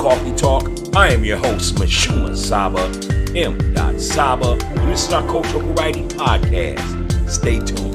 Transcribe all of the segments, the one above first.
Coffee Talk. I am your host, Mashuma Saba, M. Saba, and this is our Cultural Variety Podcast. Stay tuned.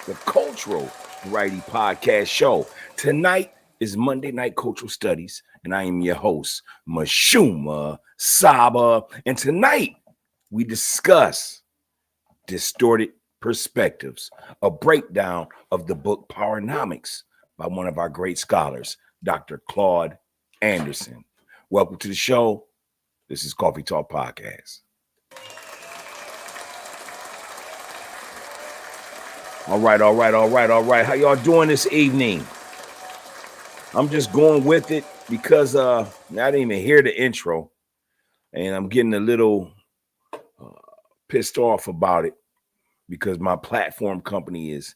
The Cultural Variety Podcast Show. Tonight is Monday Night Cultural Studies, and I am your host, Mashuma Saba. And tonight we discuss Distorted Perspectives, a breakdown of the book POWERNOMICS by one of our great scholars, Dr. CLAUD Anderson. Welcome to the show. This is Coffee Talk Podcast. All right. How y'all doing this evening? I'm just going with it because I didn't even hear the intro, and I'm getting a little pissed off about it because my platform company is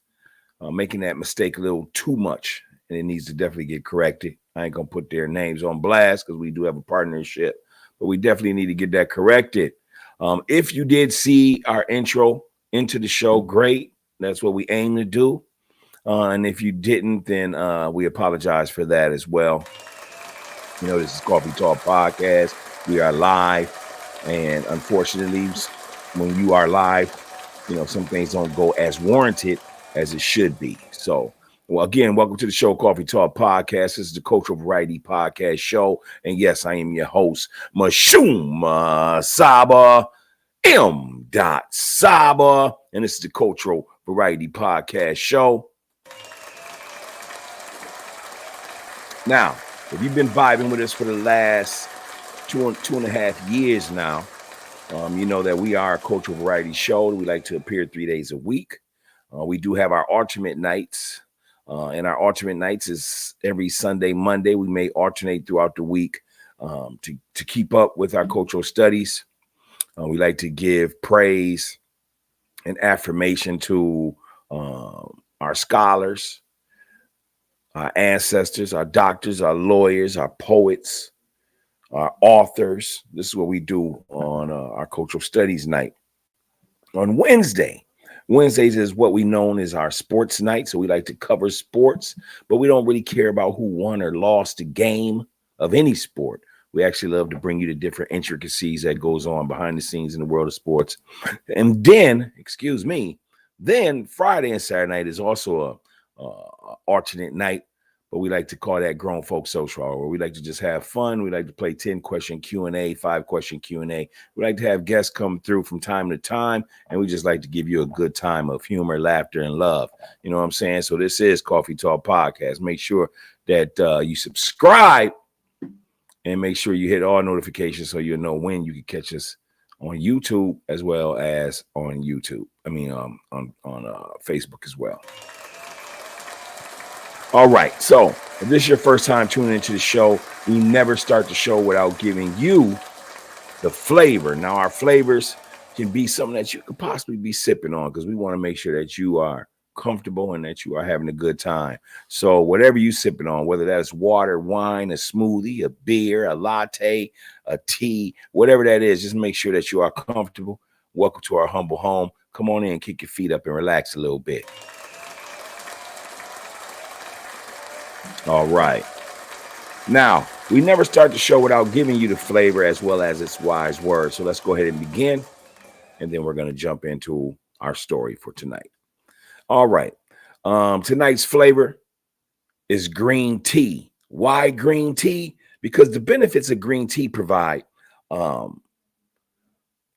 making that mistake a little too much, and it needs to definitely get corrected. I ain't gonna put their names on blast because we do have a partnership, but we definitely need to get that corrected. If you did see our intro into the show, great. That's what we aim to do. And if you didn't, then we apologize for that as well. You know, this is Coffee Talk Podcast. We are live. And unfortunately, when you are live, you know, some things don't go as warranted as it should be. So, well, again, welcome to the show, Coffee Talk Podcast. This is the Cultural Variety Podcast Show. And yes, I am your host, Mashuma Saba, M. Saba. And this is the Cultural Variety Podcast Show. Now, if you've been vibing with us for the last two and a half years now, you know that we are a cultural variety show. We like to appear 3 days a week. We do have our alternate nights, and our alternate nights is every Sunday, Monday. We may alternate throughout the week to keep up with our cultural studies. We like to give praise and affirmation to our scholars, our ancestors, our doctors, our lawyers, our poets, our authors. This is what we do on our cultural studies night. On Wednesdays is what we known as our sports night. So we like to cover sports, but we don't really care about who won or lost the game of any sport. We actually love to bring you the different intricacies that goes on behind the scenes in the world of sports. And then, then Friday and Saturday night is also a alternate night, but we like to call that grown folk social hour, where we like to just have fun. We like to play 10-question Q&A, 5-question Q&A. We like to have guests come through from time to time, and we just like to give you a good time of humor, laughter, and love. You know what I'm saying? So this is Coffee Talk Podcast. Make sure that you subscribe and make sure you hit all notifications so you'll know when you can catch us on YouTube as well as on YouTube. On Facebook as well. All right. So if this is your first time tuning into the show, we never start the show without giving you the flavor. Now, our flavors can be something that you could possibly be sipping on because we want to make sure that you are comfortable and that you are having a good time. So whatever you sipping on, whether that's water, wine, a smoothie, a beer, a latte, a tea, whatever that is, just make sure that you are comfortable. Welcome to our humble home. Come on in, kick your feet up and relax a little bit. All right. Now, we never start the show without giving you the flavor as well as its wise words. So let's go ahead and begin, and then we're going to jump into our story for tonight. All right. Tonight's flavor is green tea. Why green tea? Because the benefits of green tea provide, um,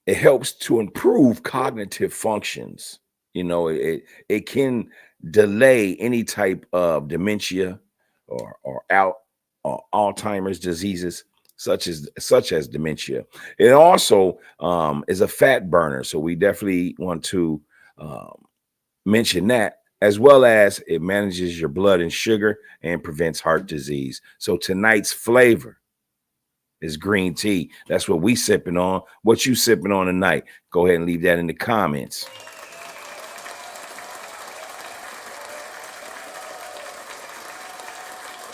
it helps to improve cognitive functions. You know, it can delay any type of dementia or Alzheimer's diseases such as dementia. It also is a fat burner, so we definitely want to um, mention that, as well as it manages your blood and sugar and prevents heart disease. So tonight's flavor is green tea. That's what we sipping on. What you sipping on tonight? Go ahead and leave that in the comments.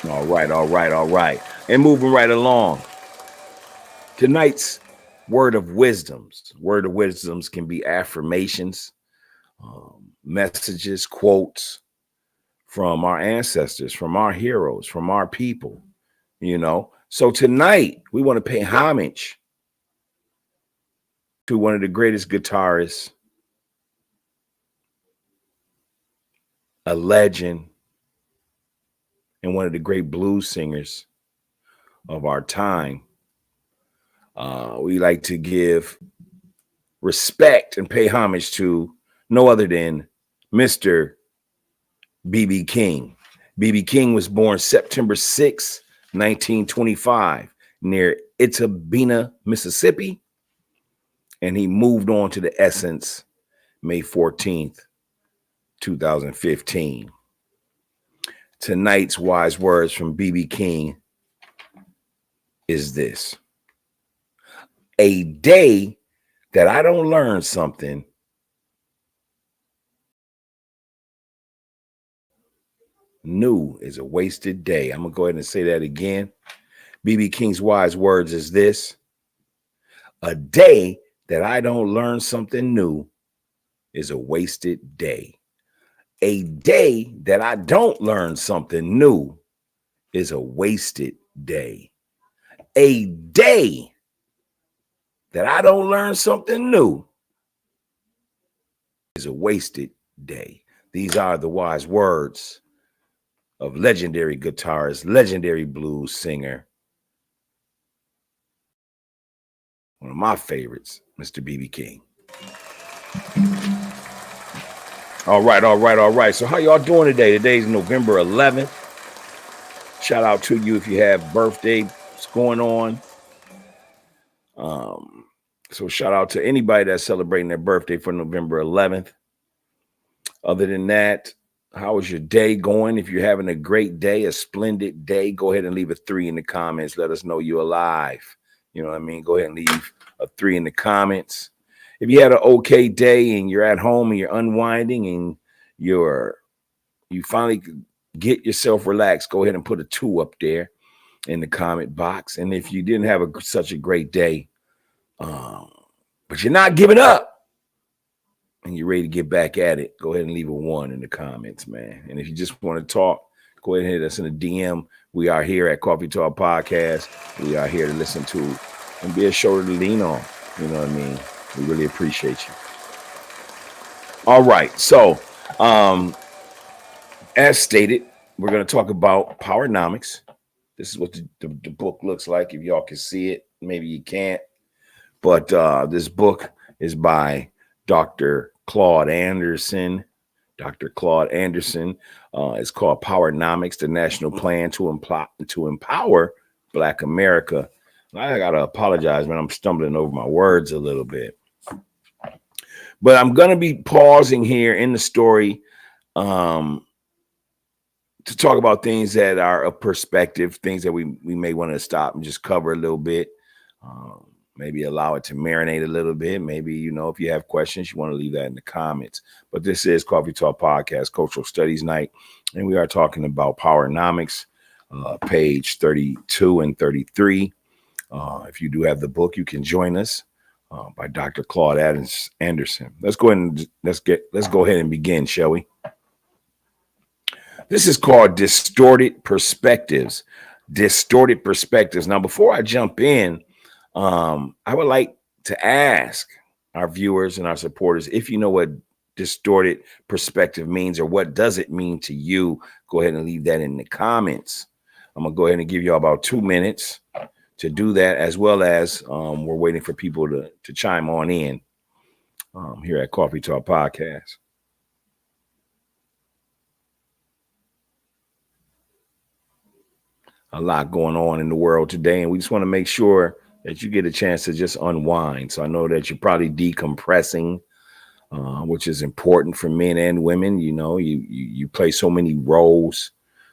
All right, all right, all right. And moving right along. Tonight's word of wisdoms. Word of wisdoms can be affirmations, messages, quotes from our ancestors, from our heroes, from our people, you know. So tonight we want to pay homage to one of the greatest guitarists, a legend, and one of the great blues singers of our time. We like to give respect and pay homage to no other than Mr. B.B. King. B.B. King was born September 6, 1925, near Itabena, Mississippi, and he moved on to the Essence May 14th, 2015. Tonight's wise words from B.B. King is this: a day that I don't learn something new is a wasted day. I'm going to go ahead and say that again. B.B. King's wise words is this: a day that I don't learn something new is a wasted day. A day that I don't learn something new is a wasted day. A day that I don't learn something new is a wasted day. These are the wise words of legendary guitarist, legendary blues singer, one of my favorites, Mr. B.B. King. All right, all right, all right. So how y'all doing today? Today's November 11th. Shout out to you if you have birthdays going on. So shout out to anybody that's celebrating their birthday for November 11th. Other than that, how is your day going? If you're having a great day, a splendid day, go ahead and leave a 3 in the comments. Let us know you're alive. You know what I mean? Go ahead and leave a 3 in the comments. If you had an okay day and you're at home and you're unwinding and you finally get yourself relaxed, go ahead and put a 2 up there in the comment box. And if you didn't have such a great day, but you're not giving up and you're ready to get back at it, go ahead and leave a 1 in the comments, man. And if you just want to talk, go ahead and hit us in a DM. We are here at Coffee Talk Podcast. We are here to listen to and be a shoulder to lean on. You know what I mean? We really appreciate you. All right. So, as stated, we're going to talk about POWERNOMICS. This is what the book looks like. If y'all can see it, maybe you can't. But this book is by Dr. Claude Anderson. Dr. Claude Anderson. It's called POWERNOMICS, the National Plan to Empower Black America. I got to apologize, man. I'm stumbling over my words a little bit. But I'm going to be pausing here in the story to talk about things that are a perspective, things that we may want to stop and just cover a little bit. Maybe allow it to marinate a little bit. Maybe, you know, if you have questions, you want to leave that in the comments. But this is Coffee Talk Podcast, Cultural Studies Night. And we are talking about POWERNOMICS, page 32 and 33. If you do have the book, you can join us by Dr. Claude Anderson. Let's go ahead and begin, shall we? This is called Distorted Perspectives. Distorted Perspectives. Now, before I jump in, I would like to ask our viewers and our supporters if you know what distorted perspective means, or what does it mean to you? Go ahead and leave that in the comments. I'm gonna go ahead and give you about 2 minutes to do that, as well as we're waiting for people to chime on in here at Coffee Talk Podcast. A lot going on in the world today, and we just want to make sure that you get a chance to just unwind. So I know that you're probably decompressing, which is important for men and women. You know, you play so many roles,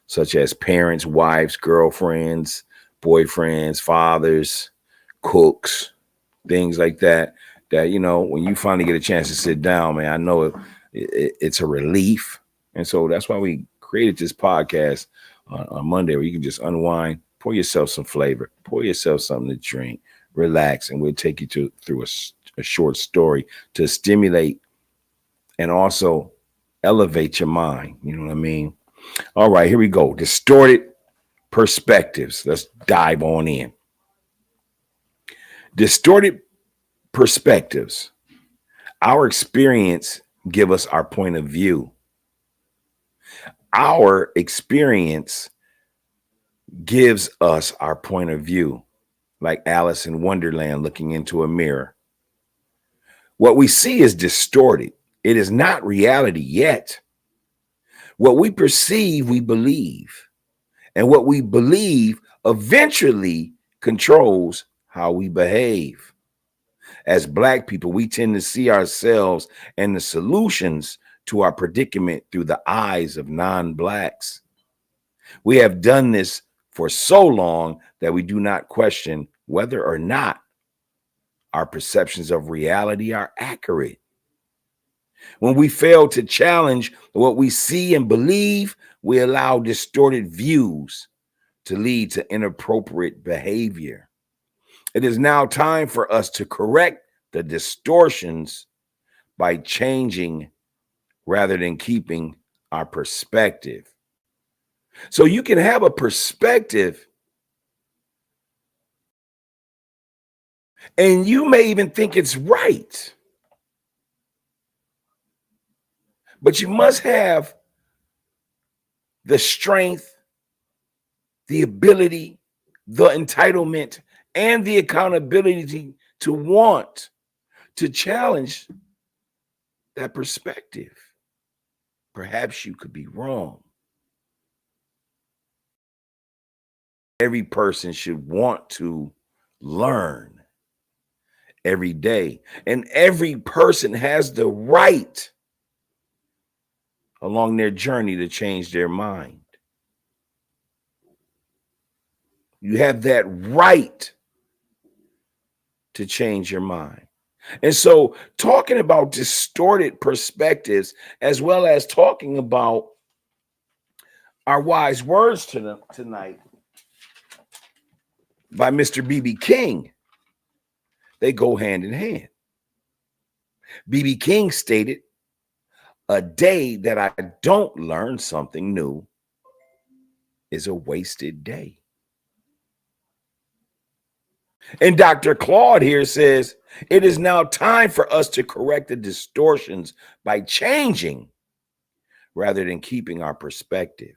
such as parents, wives, girlfriends, boyfriends, fathers, cooks, things like that. That, you know, when you finally get a chance to sit down, man, I know it's a relief. And so that's why we created this podcast on Monday, where you can just unwind, pour yourself some flavor, pour yourself something to drink, relax, and we'll take you through a short story to stimulate and also elevate your mind. You know what I mean? All right, here we go. Distorted perspectives. Let's dive on in. Distorted perspectives. Our experience give us our point of view. Our experience gives us our point of view, like Alice in Wonderland looking into a mirror. What we see is distorted. It is not reality yet. What we perceive, we believe. And what we believe eventually controls how we behave. As Black people, we tend to see ourselves and the solutions to our predicament through the eyes of non-Blacks. We have done this for so long that we do not question whether or not our perceptions of reality are accurate. When we fail to challenge what we see and believe, we allow distorted views to lead to inappropriate behavior. It is now time for us to correct the distortions by changing rather than keeping our perspective. So you can have a perspective, and you may even think it's right, but you must have the strength, the ability, the entitlement, and the accountability to want to challenge that perspective. Perhaps you could be wrong. Every person should want to learn every day, and every person has the right along their journey to change their mind. You have that right to change your mind. And so talking about distorted perspectives, as well as talking about our wise words tonight by Mr. B.B. King, they go hand in hand. B.B. King stated, "A day that I don't learn something new is a wasted day." And DR.CLAUD here says, "It is now time for us to correct the distortions by changing rather than keeping our perspective."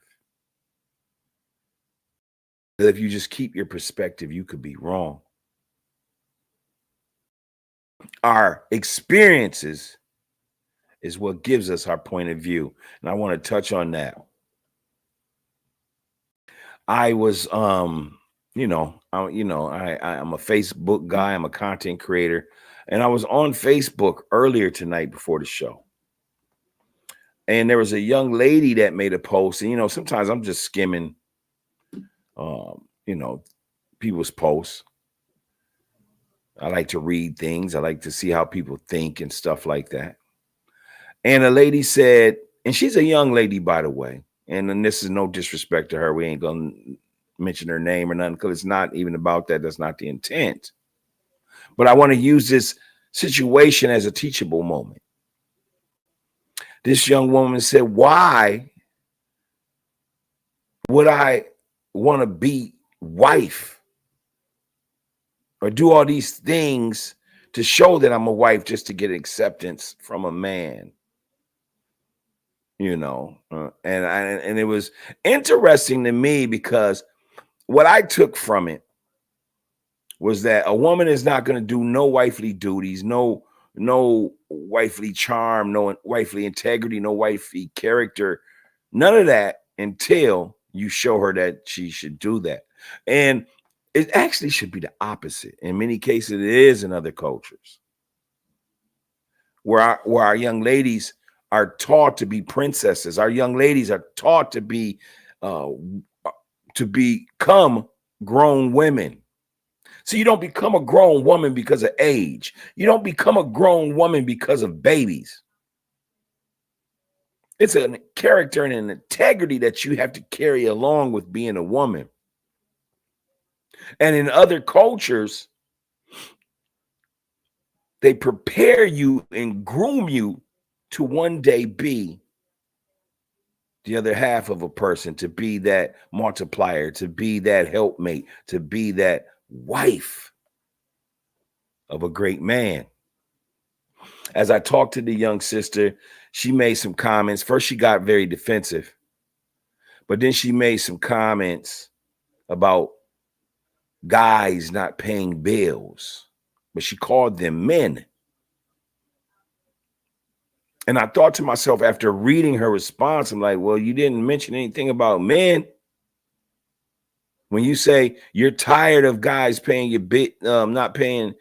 If you just keep your perspective, you could be wrong. Our experiences is what gives us our point of view. And I want to touch on that. I was, I'm a Facebook guy. I'm a content creator. And I was on Facebook earlier tonight before the show. And there was a young lady that made a post. And, sometimes I'm just skimming, people's posts. I like to read things. I like to see how people think and stuff like that. And a lady said, and she's a young lady, by the way, and then this is no disrespect to her. We ain't going to mention her name or nothing, because it's not even about that. That's not the intent. But I want to use this situation as a teachable moment. This young woman said, "Why would I want to be wife or do all these things to show that I'm a wife just to get acceptance from a man? and it was interesting to me because what I took from it was that a woman is not going to do no wifely duties, no wifely charm, no wifely integrity, no wifely character, none of that until you show her that she should do that. And it actually should be the opposite. In many cases, it is in other cultures where our young ladies are taught to be princesses. Our young ladies are taught to become grown women. So you don't become a grown woman because of age. You don't become a grown woman because of babies. It's a character and an integrity that you have to carry along with being a woman. And in other cultures, they prepare you and groom you to one day be the other half of a person, to be that multiplier, to be that helpmate, to be that wife of a great man. As I talked to the young sister, she made some comments. First, she got very defensive, but then she made some comments about guys not paying bills, but she called them men. And I thought to myself, after reading her response, I'm like, well, you didn't mention anything about men. When you say you're tired of guys paying your not paying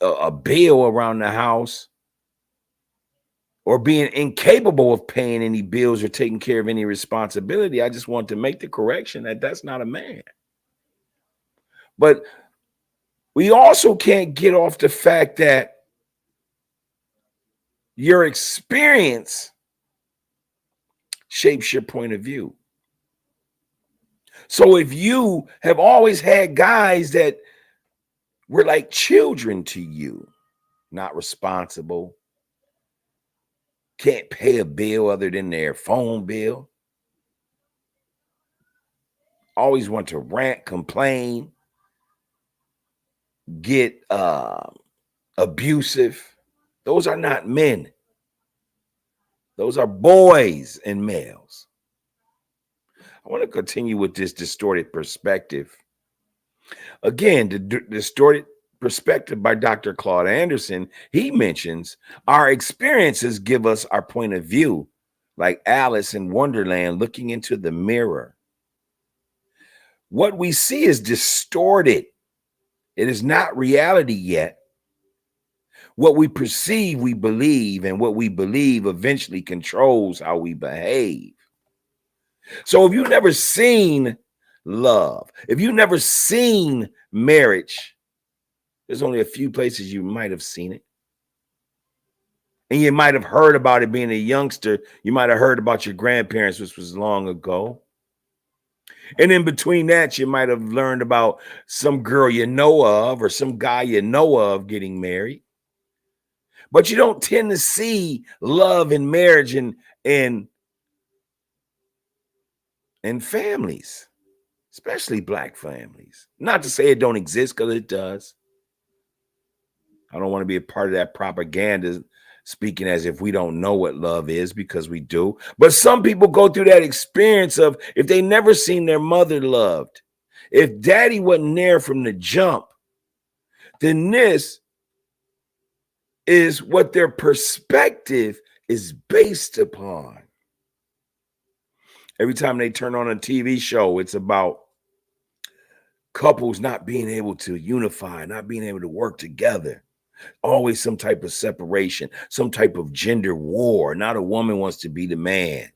a bill around the house, or being incapable of paying any bills or taking care of any responsibility, I just want to make the correction that that's not a man. But we also can't get off the fact that your experience shapes your point of view. So if you have always had guys that were like children to you, not responsible, can't pay a bill other than their phone bill, always want to rant, complain, get abusive, those are not men. Those are boys and males. I want to continue with this distorted perspective. Again, the distorted perspective by Dr. Claude Anderson, he mentions our experiences give us our point of view, like Alice in Wonderland looking into the mirror. What we see is distorted. It is not reality yet. What we perceive, we believe, and what we believe eventually controls how we behave. So if you've never seen love, if you've never seen marriage, there's only a few places you might have seen it. And you might have heard about it being a youngster. You might have heard about your grandparents, which was long ago. And in between that, you might have learned about some girl you know of or some guy you know of getting married. But you don't tend to see love and marriage and families, especially Black families. Not to say it don't exist, because it does. I don't want to be a part of that propaganda speaking as if we don't know what love is, because we do. But some people go through that experience of, if they never seen their mother loved, if daddy wasn't there from the jump, then this is what their perspective is based upon. Every time they turn on a TV show, it's about couples not being able to unify, not being able to work together. Always some type of separation, some type of gender war. Not a woman wants to be the man,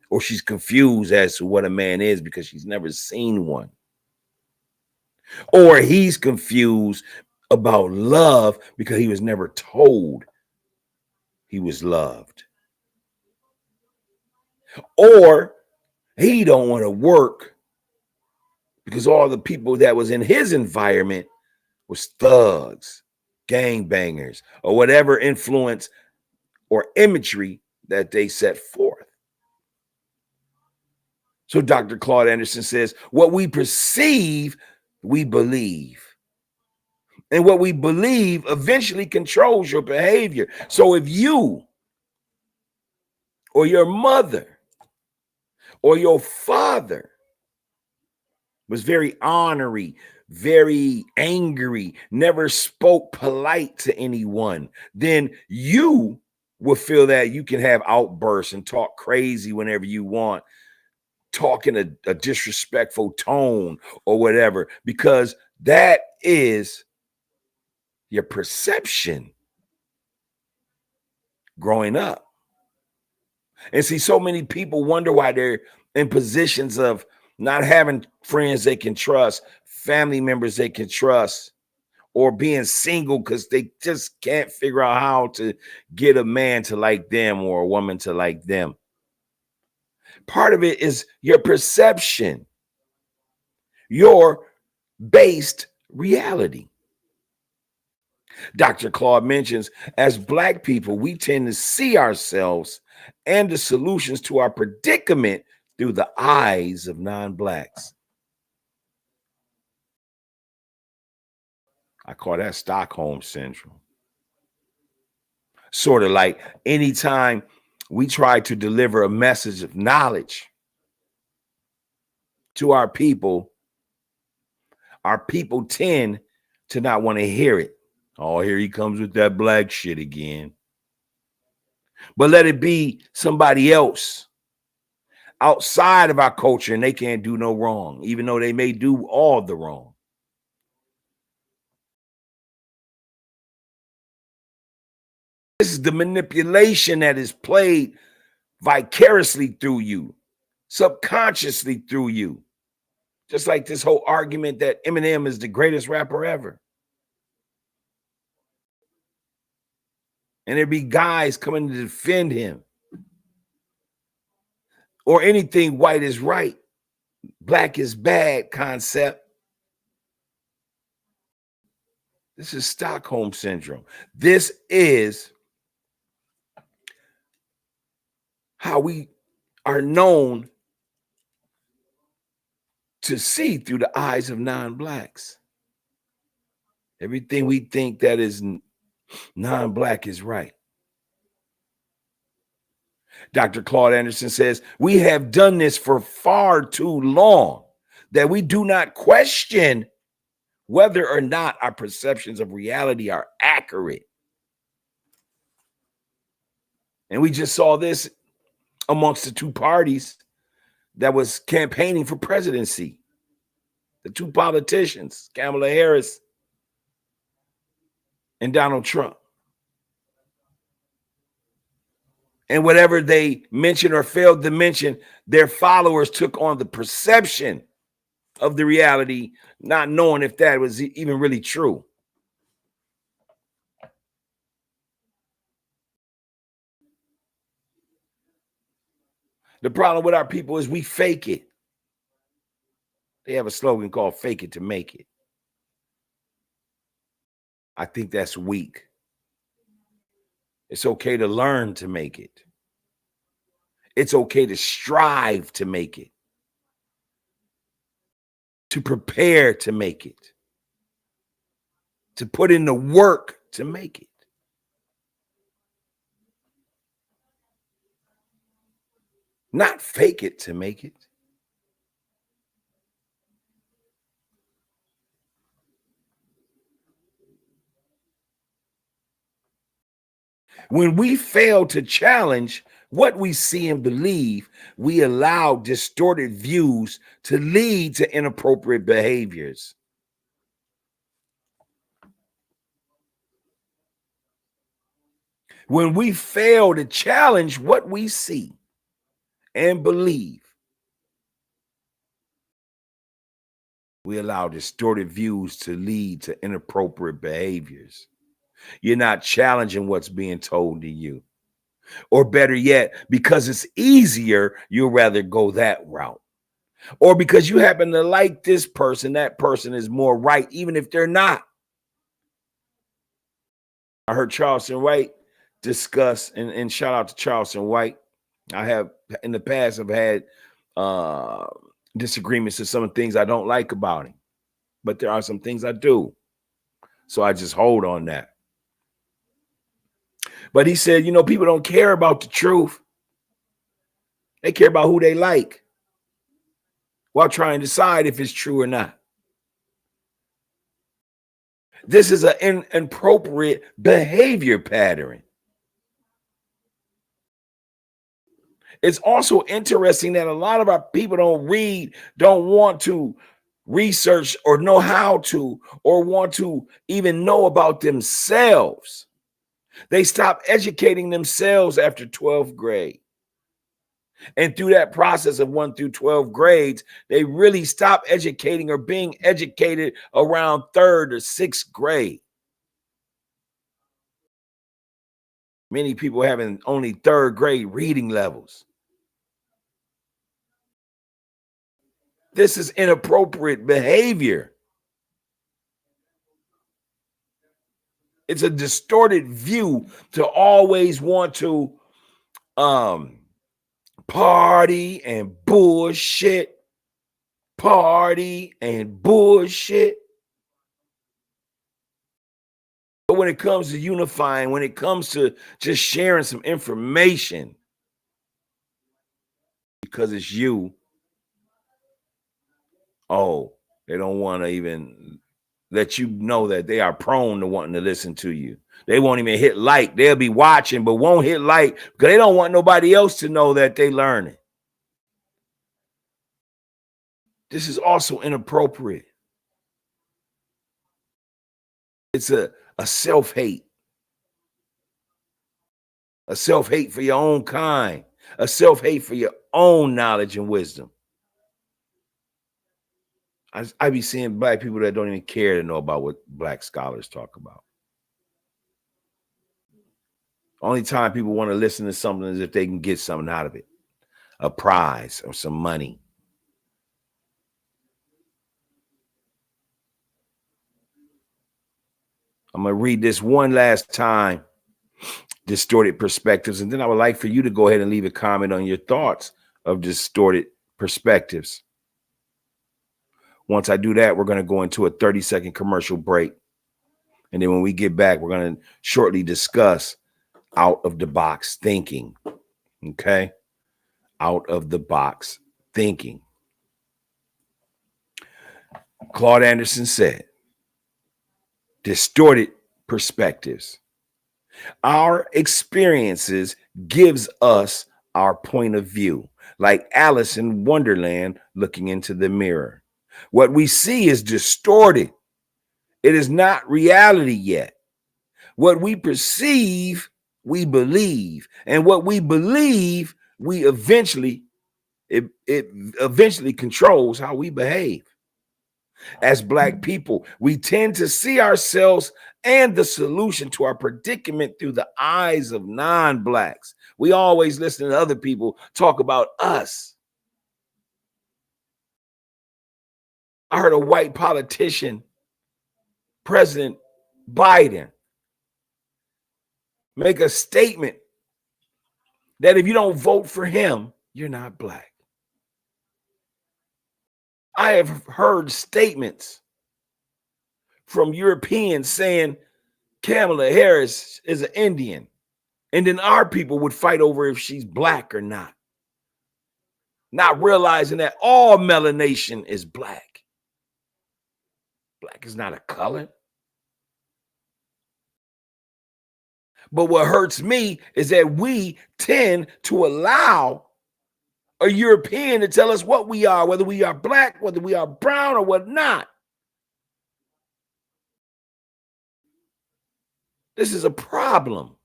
or she's confused as to what a man is because she's never seen one. Or he's confused about love because he was never told he was loved. Or he don't want to work because all the people that was in his environment was thugs, gangbangers, or whatever influence or imagery that they set forth. So Dr. Claude Anderson says, what we perceive, we believe. And what we believe eventually controls your behavior. So if you or your mother or your father was very ornery, very angry, never spoke polite to anyone, then you will feel that you can have outbursts and talk crazy whenever you want, talk in a disrespectful tone or whatever, because that is your perception growing up. And see, so many people wonder why they're in positions of not having friends they can trust, family members they can trust, or being single because they just can't figure out how to get a man to like them or a woman to like them. Part of it is your perception, your based reality. Dr. CLAUD mentions, as Black people, we tend to see ourselves and the solutions to our predicament through the eyes of non-Blacks. I call that Stockholm Syndrome. Sort of like anytime we try to deliver a message of knowledge to our people tend to not want to hear it. Oh, here he comes with that Black shit again. But let it be somebody else outside of our culture and they can't do no wrong, even though they may do all the wrong. This is the manipulation that is played vicariously through you, subconsciously through you. Just like this whole argument that Eminem is the greatest rapper ever. And there'd be guys coming to defend him. Or anything white is right, Black is bad concept. This is Stockholm Syndrome. This is how we are known to see through the eyes of non-Blacks. Everything we think that is non-Black is right. Dr. Claude Anderson says, we have done this for far too long that we do not question whether or not our perceptions of reality are accurate. And we just saw this amongst the two parties that was campaigning for presidency. The two politicians, Kamala Harris and Donald Trump. And whatever they mentioned or failed to mention, their followers took on the perception of the reality, not knowing if that was even really true. The problem with our people is we fake it. They have a slogan called "Fake it to make it." I think that's weak. It's okay to learn to make it. It's okay to strive to make it, to prepare to make it, to put in the work to make it. Not fake it to make it. When we fail to challenge what we see and believe, we allow distorted views to lead to inappropriate behaviors. When we fail to challenge what we see and believe, we allow distorted views to lead to inappropriate behaviors. You're not challenging what's being told to you. Or better yet, because it's easier, you'll rather go that route. Or because you happen to like this person, that person is more right, even if they're not. I heard Charleston White discuss, and shout out to Charleston White. I have in the past, I've had disagreements with some of the things I don't like about him, but there are some things I do. So I just hold on that. But he said, people don't care about the truth. They care about who they like while trying to decide if it's true or not. This is an inappropriate behavior pattern. It's also interesting that a lot of our people don't read, don't want to research or know how to, or want to even know about themselves. They stop educating themselves after 12th grade. And through that process of 1 through 12 grades, they really stop educating or being educated around 3rd or 6th grade. Many people having only 3rd grade reading levels. This is inappropriate behavior. It's a distorted view to always want to party and bullshit. Party and bullshit. But when it comes to unifying, when it comes to just sharing some information, because it's you, oh, they don't want to even let you know that they are prone to wanting to listen to you. They won't even hit like. They'll be watching, but won't hit like because they don't want nobody else to know that they learning. This is also inappropriate. It's a self-hate. A self-hate for your own kind. A self-hate for your own knowledge and wisdom. I be seeing Black people that don't even care to know about what Black scholars talk about. Only time people want to listen to something is if they can get something out of it, a prize or some money. I'm going to read this one last time, distorted perspectives, and then I would like for you to go ahead and leave a comment on your thoughts of distorted perspectives. Once I do that, we're going to go into a 30-second commercial break. And then when we get back, we're going to shortly discuss out of the box thinking. Okay? Out of the box thinking. Claude Anderson said, distorted perspectives. Our experiences gives us our point of view, like Alice in Wonderland looking into the mirror. What we see is distorted. It is not reality yet. What we perceive, we believe. And what we believe, we eventually, it eventually controls how we behave. As Black people, we tend to see ourselves and the solution to our predicament through the eyes of non-Blacks. We always listen to other people talk about us. I heard a white politician, President Biden, make a statement that if you don't vote for him, you're not Black. I have heard statements from Europeans saying Kamala Harris is an Indian, and then our people would fight over if she's Black or not realizing that all melanation is Black. Black is not a color. But what hurts me is that we tend to allow a European to tell us what we are, whether we are Black, whether we are brown, or what not. This is a problem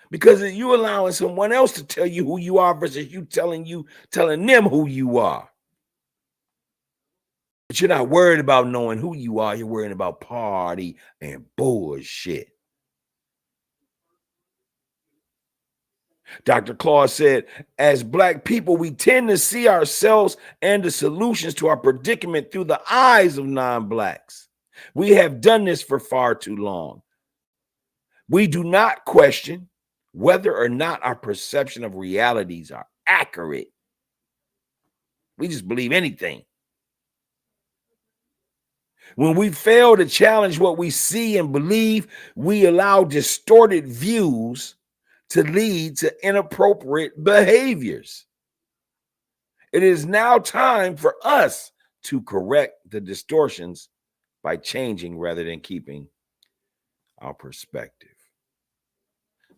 because you allowing someone else to tell you who you are versus you telling them who you are. But you're not worried about knowing who you are. You're worrying about party and bullshit. Dr. Claude said, as Black people, we tend to see ourselves and the solutions to our predicament through the eyes of non-Blacks. We have done this for far too long. We do not question whether or not our perception of realities are accurate. We just believe anything. When we fail to challenge what we see and believe, we allow distorted views to lead to inappropriate behaviors. It is now time for us to correct the distortions by changing rather than keeping our perspective.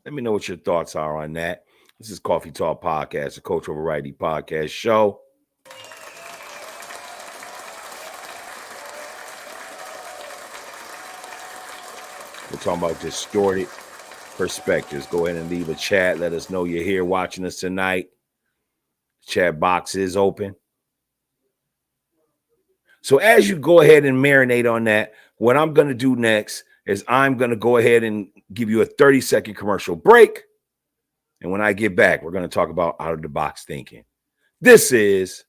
Let me know what your thoughts are on that. This is Coffee Talk Podcast, a cultural variety podcast show. We're talking about distorted perspectives. Go ahead and leave a chat. Let us know you're here watching us tonight. Chat box is open. So as you go ahead and marinate on that, what I'm going to do next is I'm going to go ahead and give you a 30-second commercial break. And when I get back, we're going to talk about out-of-the-box thinking. This is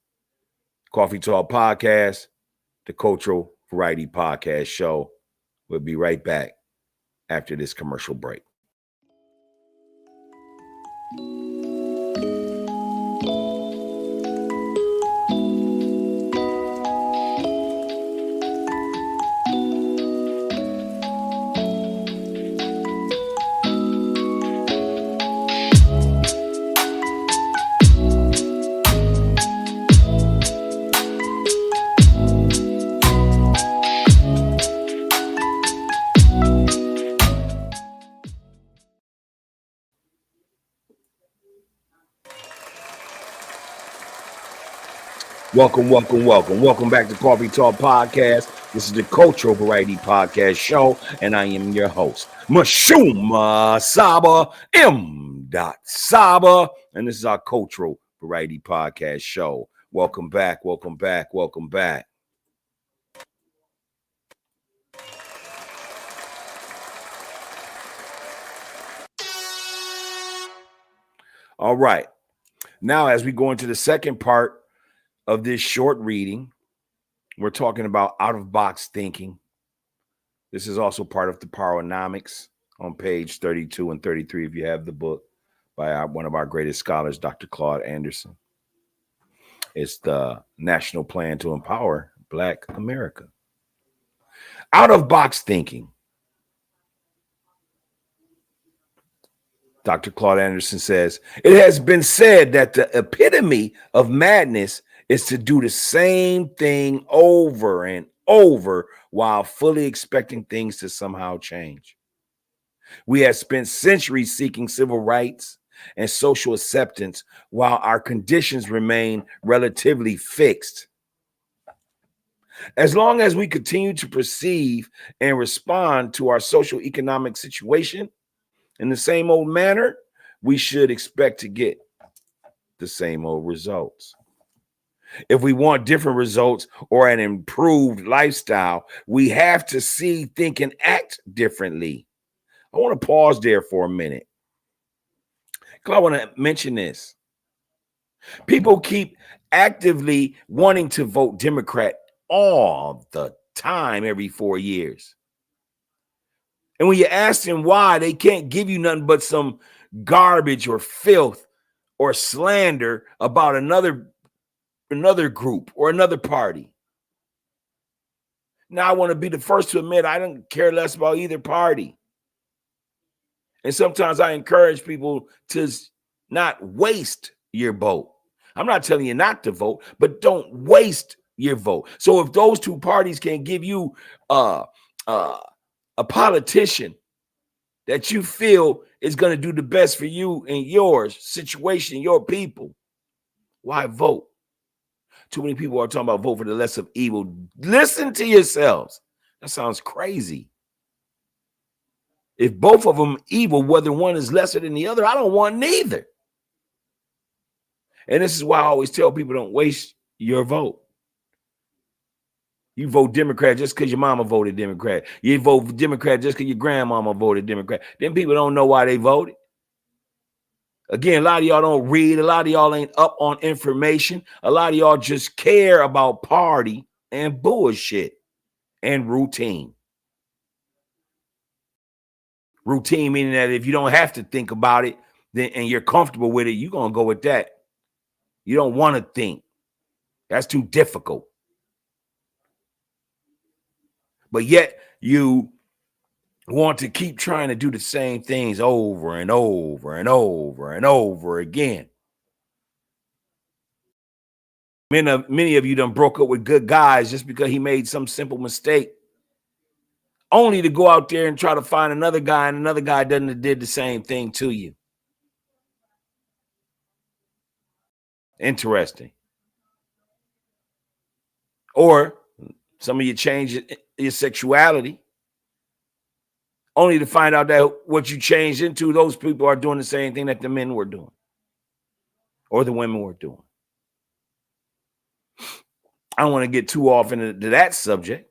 Coffee Talk Podcast, the cultural variety podcast show. We'll be right back after this commercial break. Welcome back to Coffee Talk Podcast. This is the Cultural Variety Podcast Show, and I am your host, Mashuma Saba, M. Saba, and this is our Cultural Variety Podcast Show. Welcome back. All right. Now, as we go into the second part of this short reading, we're talking about out-of-box thinking. This is also part of the POWERNOMICS on page 32 and 33, if you have the book by one of our greatest scholars, DR.CLAUD Anderson. It's the National Plan to Empower Black America. Out-of-box thinking. Dr. Claude Anderson says, it has been said that the epitome of madness is to do the same thing over and over while fully expecting things to somehow change. We have spent centuries seeking civil rights and social acceptance while our conditions remain relatively fixed. As long as we continue to perceive and respond to our social economic situation in the same old manner, we should expect to get the same old results. If we want different results or an improved lifestyle, we have to see, think, and act differently. I want to pause there for a minute. I want to mention this. People keep actively wanting to vote Democrat all the time, every 4 years. And when you ask them why, they can't give you nothing but some garbage or filth or slander about another group or another party. Now, I want to be the first to admit I don't care less about either party. And sometimes I encourage people to not waste your vote. I'm not telling you not to vote, but don't waste your vote. So if those two parties can give you a politician that you feel is going to do the best for you and your situation, your people, why vote? Too many people are talking about vote for the less of evil. Listen to yourselves. That sounds crazy. If both of them evil, whether one is lesser than the other, I don't want neither. And this is why I always tell people, don't waste your vote. You vote Democrat just because your mama voted Democrat. You vote Democrat just because your grandmama voted Democrat. Then people don't know why they voted. Again, a lot of y'all don't read. A lot of y'all ain't up on information. A lot of y'all just care about party and bullshit and routine. Routine meaning that if you don't have to think about it, then and you're comfortable with it, you're going to go with that. You don't want to think. That's too difficult. But yet you want to keep trying to do the same things over and over and over and over again. Many of you done broke up with good guys just because he made some simple mistake, only to go out there and try to find another guy, and another guy did the same thing to you. Interesting. Or some of you change your sexuality, only to find out that what you changed into, those people are doing the same thing that the men were doing or the women were doing. I don't want to get too off into that subject,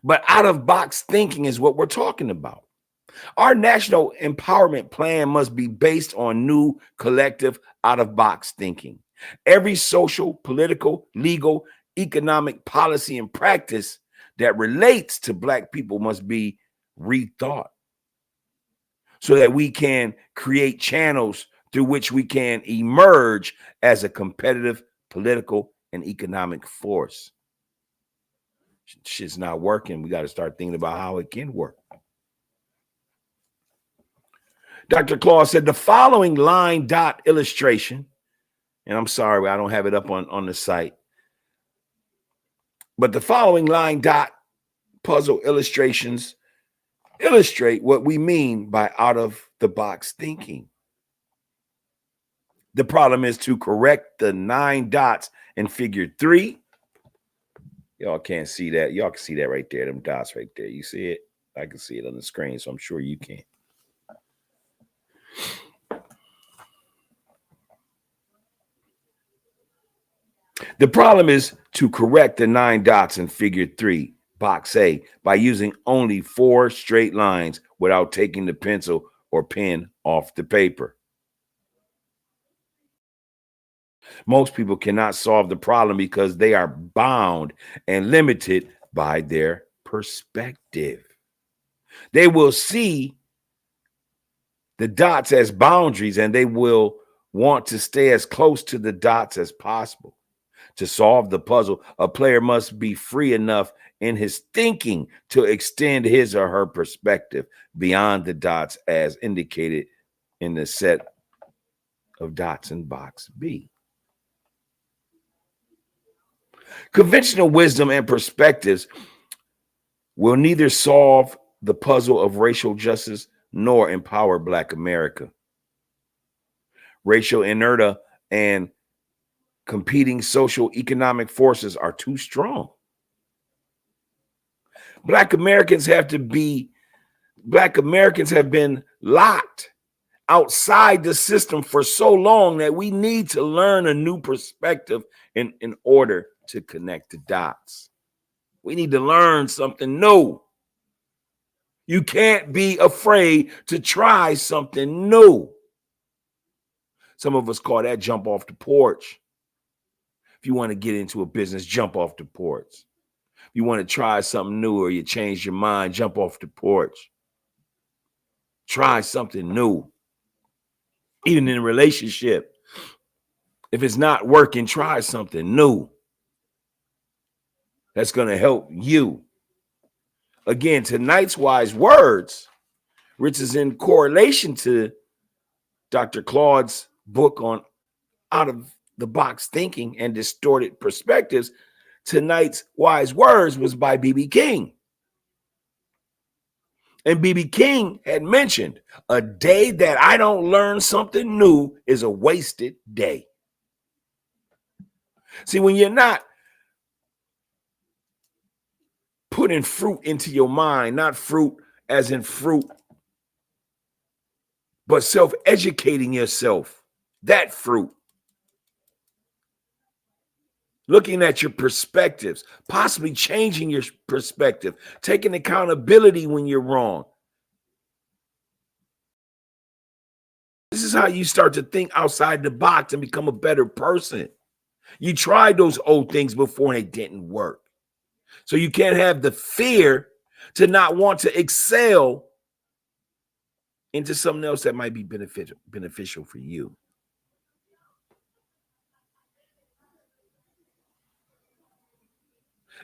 but out-of-box thinking is what we're talking about. Our national empowerment plan must be based on new collective out-of-box thinking. Every social, political, legal, economic policy and practice that relates to Black people must be rethought so that we can create channels through which we can emerge as a competitive political and economic force. Shit's not working. We got to start thinking about how it can work. DR.CLAUD said the following line dot illustration, and I'm sorry, I don't have it up on the site, but the following line dot puzzle illustrations illustrate what we mean by out-of-the-box thinking. The problem is to correct the 9 dots in figure 3. Y'all can't see that. Y'all can see that right there, them dots right there. You see it? I can see it on the screen, so I'm sure you can. The problem is to correct the 9 dots in figure 3, box A, by using only 4 straight lines without taking the pencil or pen off the paper. Most people cannot solve the problem because they are bound and limited by their perspective. They will see the dots as boundaries, and they will want to stay as close to the dots as possible. To solve the puzzle, a player must be free enough in his thinking to extend his or her perspective beyond the dots as indicated in the set of dots in box B. Conventional wisdom and perspectives will neither solve the puzzle of racial justice nor empower Black America. Racial inertia and competing social economic forces are too strong. Black Americans have been locked outside the system for so long that we need to learn a new perspective in order to connect the dots. We need to learn something new. You can't be afraid to try something new. Some of us call that jump off the porch. If you want to get into a business, jump off the porch. If you want to try something new or you change your mind, jump off the porch. Try something new. Even in a relationship, if it's not working, try something new. That's going to help you. Again, tonight's wise words, which is in correlation to DR.CLAUD's book on out-of-the-box thinking and distorted perspectives. Tonight's wise words was by B.B. King. And B.B. King had mentioned, a day that I don't learn something new is a wasted day. See, when you're not putting fruit into your mind, not fruit as in fruit, but self-educating yourself, that fruit. Looking at your perspectives, possibly changing your perspective, taking accountability when you're wrong. This is how you start to think outside the box and become a better person. You tried those old things before and it didn't work. So you can't have the fear to not want to excel into something else that might be beneficial for you.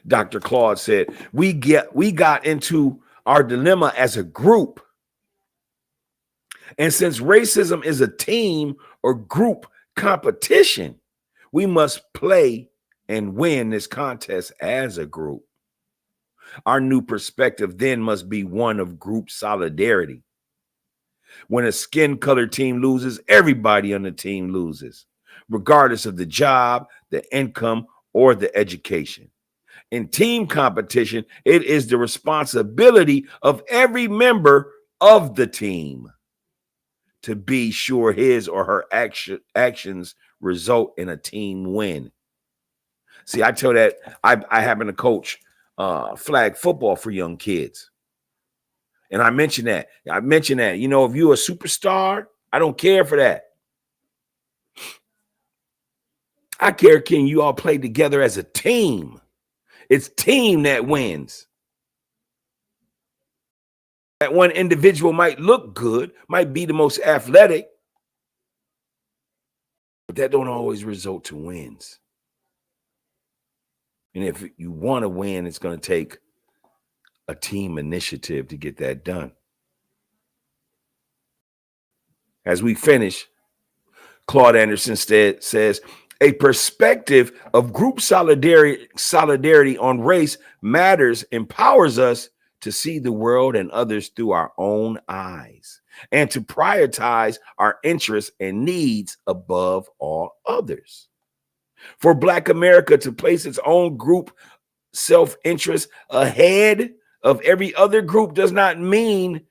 DR.CLAUD said, we got into our dilemma as a group. And since racism is a team or group competition, We must play and win this contest as a group. Our new perspective then must be one of group solidarity. When a skin-colored team loses, everybody on the team loses, regardless of the job, the income, or the education. In team competition, it is the responsibility of every member of the team to be sure his or her actions result in a team win. See, I tell that I happen to coach flag football for young kids. And I mentioned that. You know, if you're a superstar, I don't care for that. I care, can you all play together as a team? It's team that wins. That one individual might look good, might be the most athletic, but that don't always result to wins. And if you want to win, it's going to take a team initiative to get that done. As we finish, Claude Anderson says, a perspective of group solidarity on race matters, empowers us to see the world and others through our own eyes and to prioritize our interests and needs above all others. For Black America to place its own group self-interest ahead of every other group does not mean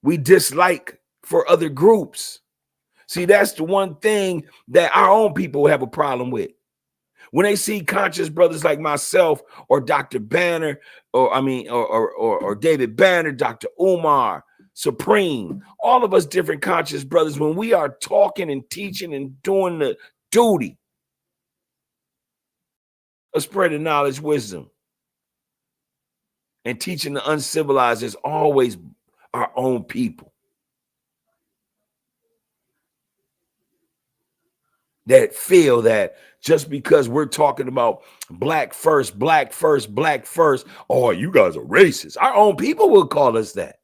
we dislike for other groups. See, that's the one thing that our own people have a problem with. When they see conscious brothers like myself or Dr. Banner, or David Banner, Dr. Umar, Supreme, all of us different conscious brothers, when we are talking and teaching and doing the duty of spreading knowledge, wisdom, and teaching the uncivilized, is always our own people that feel that just because we're talking about black first, oh, you guys are racist. Our own people will call us that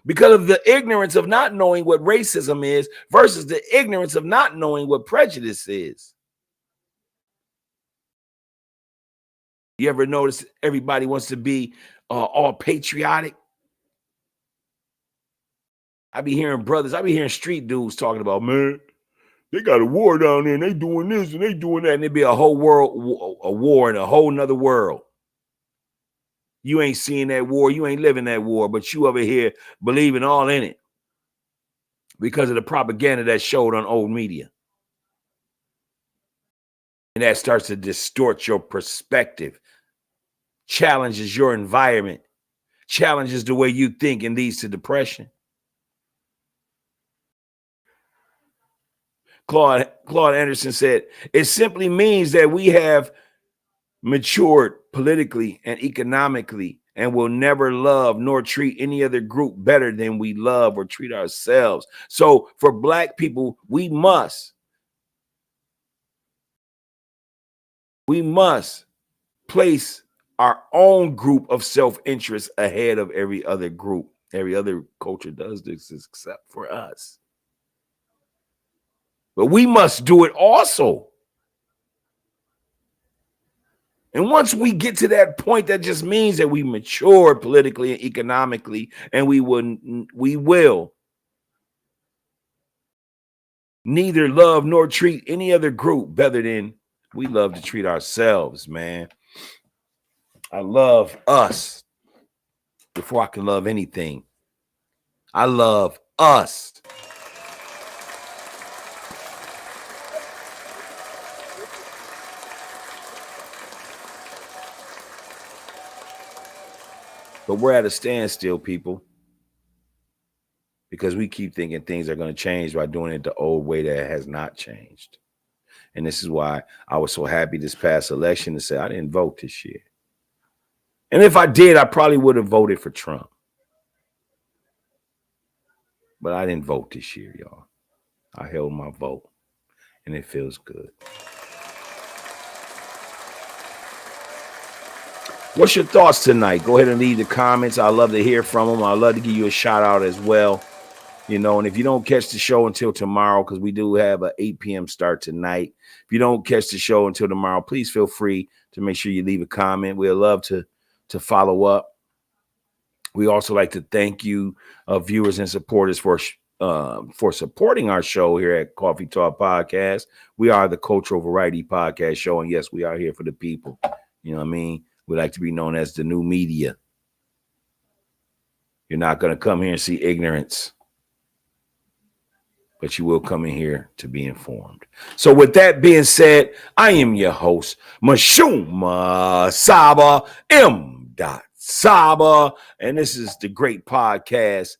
because of the ignorance of not knowing what racism is versus the ignorance of not knowing what prejudice is. You ever notice everybody wants to be all patriotic? I be hearing street dudes talking about, man, they got a war down there and they doing this and they doing that. And it'd be a whole world, a war in a whole nother world. You ain't seeing that war. You ain't living that war, but you over here believing all in it because of the propaganda that's showed on old media. And that starts to distort your perspective, challenges your environment, challenges the way you think, and leads to depression. Claude Anderson said, it simply means that we have matured politically and economically and will never love nor treat any other group better than we love or treat ourselves. So for Black people, we must place our own group of self-interest ahead of every other group. Every other culture does this except for us. But we must do it also. And once we get to that point, that just means that we mature politically and economically, and we will neither love nor treat any other group better than we love to treat ourselves, man. I love us before I can love anything. I love us. But we're at a standstill, people, because we keep thinking things are going to change by doing it the old way that has not changed. And this is why I was so happy this past election to say I didn't vote this year. And if I did, I probably would have voted for Trump. But I didn't vote this year, y'all. I held my vote, and it feels good. What's your thoughts tonight? Go ahead and leave the comments. I'd love to hear from them. I'd love to give you a shout out as well. you know, and if you don't catch the show until tomorrow, because we do have a 8 p.m. start tonight. If you don't catch the show until tomorrow, please feel free to make sure you leave a comment. We'd love to follow up. We also like to thank you, viewers and supporters, for supporting our show here at Coffee Talk Podcast. We are the Cultural Variety Podcast show, and yes, we are here for the people. You know what I mean? We like to be known as the new media. You're not going to come here and see ignorance, but you will come in here to be informed. So with that being said, I am your host, Mashuma Saba, M. Saba, and this is the great podcast,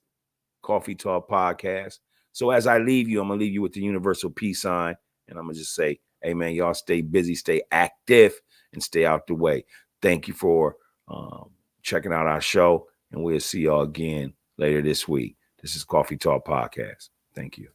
Coffee Talk Podcast. So as I leave you, I'm going to leave you with the universal peace sign, and I'm going to just say, hey, man, y'all stay busy, stay active, and stay out the way. Thank you for checking out our show, and we'll see y'all again later this week. This is Coffee Talk Podcast. Thank you.